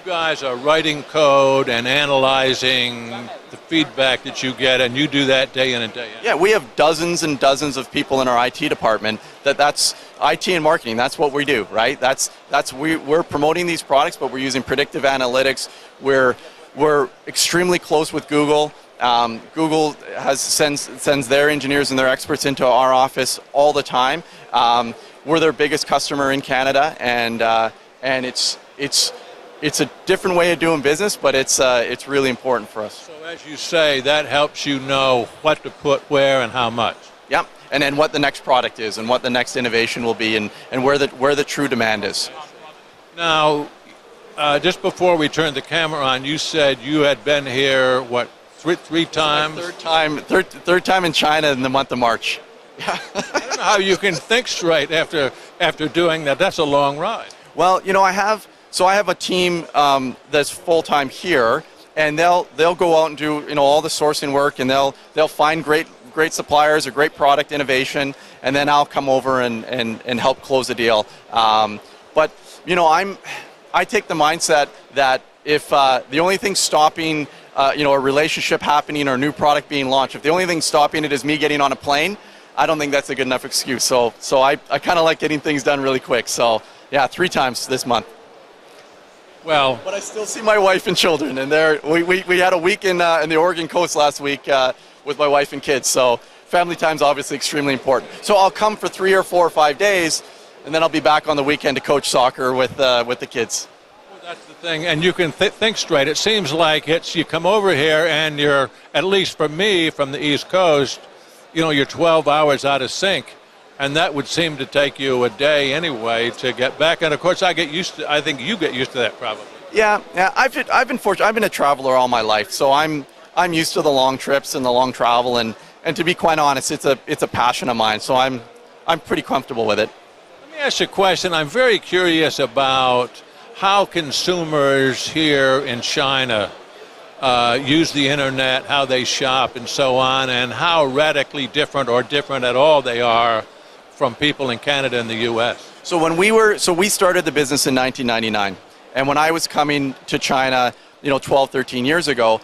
guys are writing code and analyzing the feedback that you get, and you do that day in and day out. Yeah, we have dozens and dozens of people in our IT department. That's IT and marketing. That's what we do, right? We're promoting these products, but we're using predictive analytics. We're extremely close with Google. Google sends their engineers and their experts into our office all the time. We're their biggest customer in Canada, and it's a different way of doing business, but it's really important for us. So as you say, that helps you know what to put where and how much. Yep, and then what the next product is and what the next innovation will be and where the true demand is. Now, just before we turned the camera on, you said you had been here, what, three times? Third time in China in the month of March. I don't know how you can think straight after doing that. That's a long ride. Well, I have a team that's full-time here, and they'll go out and do all the sourcing work, and they'll find great suppliers or great product innovation, and then I'll come over and help close the deal. But I take the mindset that if the only thing stopping a relationship happening or a new product being launched, if the only thing stopping it is me getting on a plane, I don't think that's a good enough excuse. So I kind of like getting things done really quick. So yeah, 3 times this month. Well, but I still see my wife and children, and we had a week in the Oregon coast last week with my wife and kids. So family time is obviously extremely important. So I'll come for 3 or 4 or 5 days, and then I'll be back on the weekend to coach soccer with the kids. Well, that's the thing, and you can think straight. It seems like you come over here and you're, at least for me, from the East Coast, you're 12 hours out of sync. And that would seem to take you a day anyway to get back. And of course, I think you get used to that probably. Yeah. I've been fortunate. I've been a traveler all my life, so I'm used to the long trips and the long travel. And to be quite honest, it's a passion of mine. So I'm pretty comfortable with it. Let me ask you a question. I'm very curious about how consumers here in China use the internet, how they shop, and so on, and how radically different or different at all they are from people in Canada and the U.S. So we started the business in 1999, and when I was coming to China, 12, 13 years ago,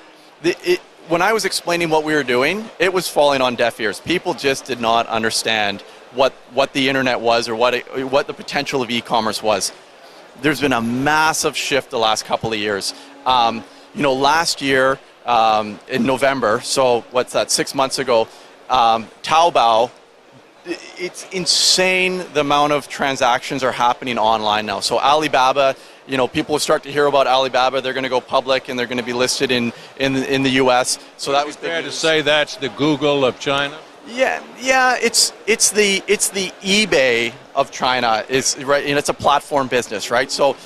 when I was explaining what we were doing, it was falling on deaf ears. People just did not understand what the internet was or what the potential of e-commerce was. There's been a massive shift the last couple of years. Last year in November, so what's that? 6 months ago, Taobao. It's insane the amount of transactions are happening online now. So Alibaba, people will start to hear about Alibaba. They're going to go public and they're going to be listed in the U.S. So that was fair to say that's the Google of China. Yeah. It's the eBay of China. Is right, and it's a platform business, right? So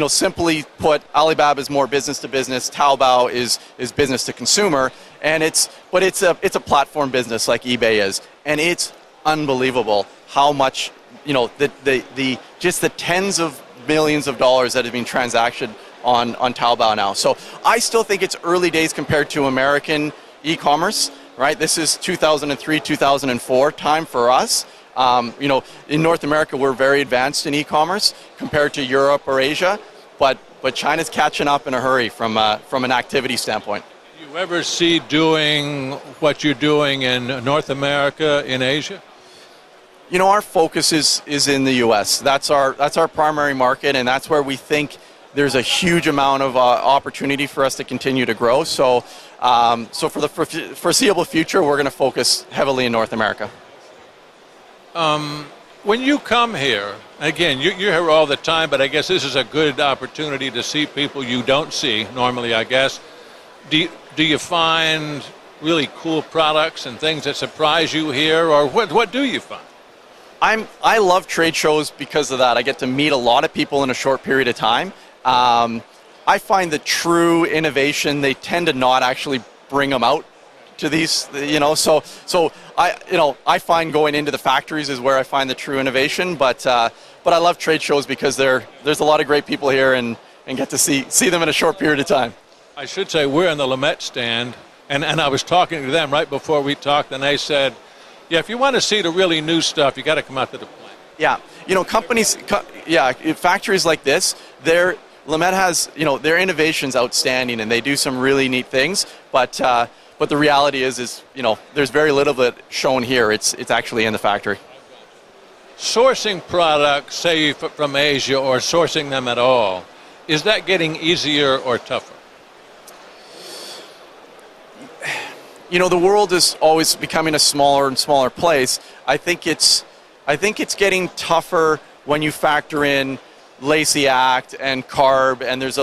simply put, Alibaba is more business to business. Taobao is business to consumer. And it's a platform business like eBay is, and it's unbelievable how much just the tens of millions of dollars that have been transacted on Taobao now. So I still think it's early days compared to American e-commerce, right? This is 2003, 2004 time for us. In North America we're very advanced in e-commerce compared to Europe or Asia, but China's catching up in a hurry from an activity standpoint. You ever see doing what you're doing in North America, in Asia? Our focus is in the U.S. That's our primary market, and that's where we think there's a huge amount of opportunity for us to continue to grow. So for the foreseeable future, we're going to focus heavily in North America. When you come here, again, you're here all the time, but I guess this is a good opportunity to see people you don't see normally, I guess. Do you find really cool products and things that surprise you here, or what do you find? I love trade shows because of that. I get to meet a lot of people in a short period of time. I find the true innovation, they tend to not actually bring them out to these, so I find going into the factories is where I find the true innovation, but I love trade shows because there's a lot of great people here and get to see them in a short period of time. I should say we're in the Lamette stand, and I was talking to them right before we talked, and they said, yeah, if you want to see the really new stuff, you got to come out to the plant. Yeah, companies, factories like this, Lamet has, their innovation's outstanding, and they do some really neat things. But the reality is, there's very little of it shown here. It's actually in the factory. Sourcing products, say from Asia, or sourcing them at all, is that getting easier or tougher? The world is always becoming a smaller and smaller place. I think it's getting tougher when you factor in Lacey Act and CARB, and there's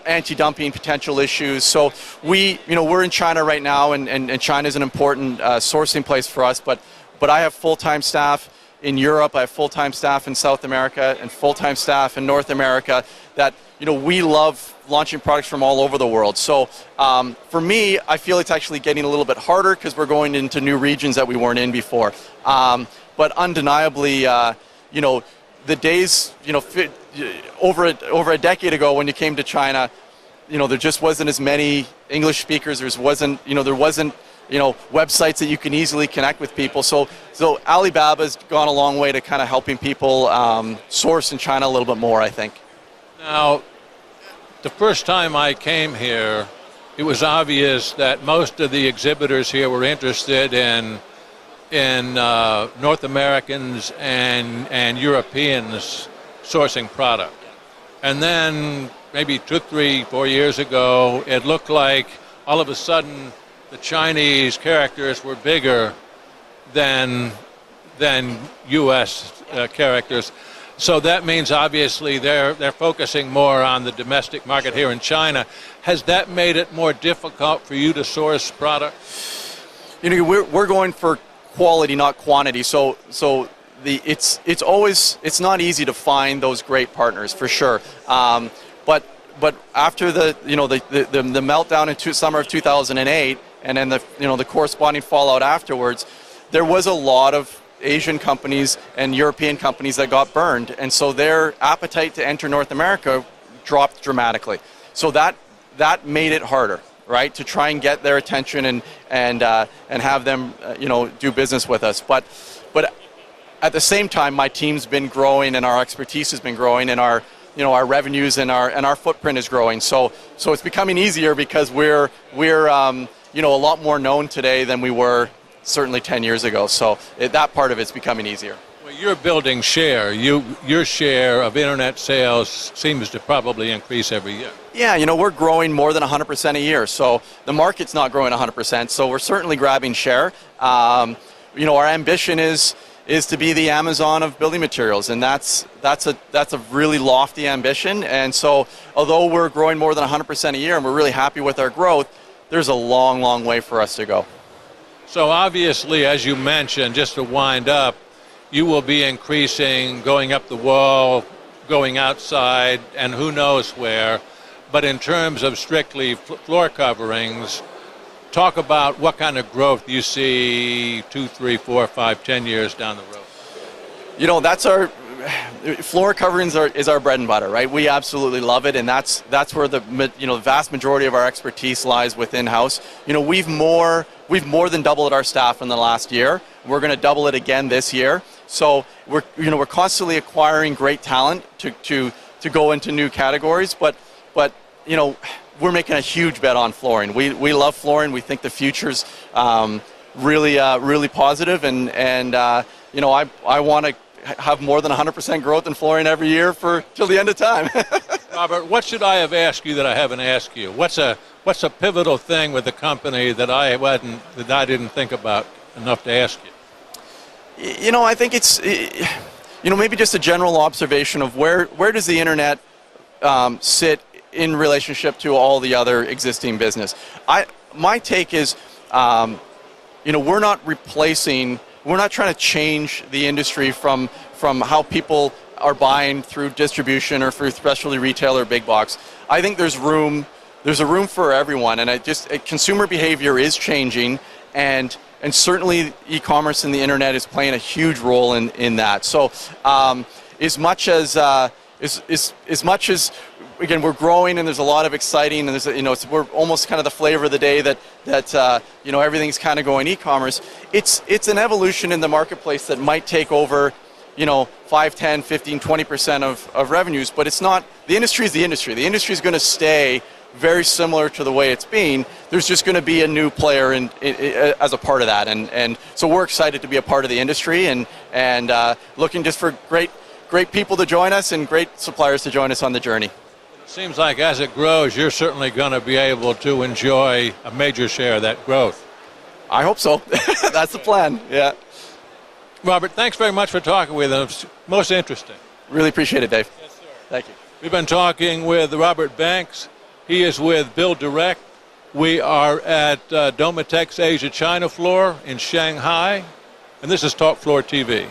anti-dumping potential issues. So we're in China right now, and China is an important sourcing place for us. But I have full-time staff in Europe. I have full-time staff in South America and full-time staff in North America. That we love launching products from all over the world. So for me, I feel it's actually getting a little bit harder because we're going into new regions that we weren't in before. But undeniably, the days, over a decade ago when you came to China, there just wasn't as many English speakers. There wasn't websites that you can easily connect with people. So Alibaba's gone a long way to kind of helping people source in China a little bit more, I think. Now, the first time I came here, it was obvious that most of the exhibitors here were interested in North Americans and Europeans sourcing product. And then maybe 2, 3, 4 years ago, it looked like all of a sudden the Chinese characters were bigger than U.S. characters. So that means obviously they're focusing more on the domestic market here in China. Has that made it more difficult for you to source product? We're going for quality, not quantity. So it's not easy to find those great partners for sure. But after the meltdown in summer of 2008, and then the corresponding fallout afterwards, there was a lot of Asian companies and European companies that got burned, and so their appetite to enter North America dropped dramatically. So that made it harder, right, to try and get their attention and have them do business with us. But at the same time, my team's been growing and our expertise has been growing, and our revenues and our footprint is growing. So it's becoming easier because we're a lot more known today than we were certainly 10 years ago. So that part of it's becoming easier. Well, you're building share. Your share of internet sales seems to probably increase every year. Yeah, we're growing more than 100% a year. So the market's not growing 100%. So we're certainly grabbing share. Our ambition is to be the Amazon of building materials, and that's a really lofty ambition. And so although we're growing more than 100% a year and we're really happy with our growth, there's a long, long way for us to go. So obviously, as you mentioned, just to wind up, you will be increasing, going up the wall, going outside, and who knows where. But in terms of strictly floor coverings, talk about what kind of growth you see 2, 3, 4, 5, 10 years down the road. That's our floor coverings is our bread and butter, right? We absolutely love it, and that's where the vast majority of our expertise lies within house. We've more than doubled our staff in the last year. We're going to double it again this year. So we're constantly acquiring great talent to go into new categories, but we're making a huge bet on flooring. We love flooring. We think the future's really positive, and I want to have more than 100% growth in flooring every year till the end of time. Robert, what should I have asked you that I haven't asked you? What's a pivotal thing with the company that I didn't think about enough to ask you? I think it's maybe just a general observation of where does the internet sit in relationship to all the other existing business. My take is, we're not trying to change the industry from how people are buying through distribution or through specialty retail or big box. I think there's a room for everyone, and consumer behavior is changing, and certainly e-commerce and the internet is playing a huge role in that. So as much as again, we're growing, and there's a lot of exciting, and there's we're almost kind of the flavor of the day that everything's kind of going e-commerce. It's an evolution in the marketplace that might take over 5, 10, 15, 20% of revenues, but it's not. The industry is the industry. The industry is going to stay very similar to the way it's been. There's just going to be a new player as a part of that, and so we're excited to be a part of the industry, and looking just for great people to join us and great suppliers to join us on the journey. It seems like as it grows, you're certainly going to be able to enjoy a major share of that growth. I hope so. That's the plan. Yeah. Robert, thanks very much for talking with us. Most interesting. Really appreciate it, Dave. Yes, sir. Thank you. We've been talking with Robert Banks. He is with BuildDirect. We are at Domotex Asia ChinaFloor in Shanghai, and this is ChinaFloor TV.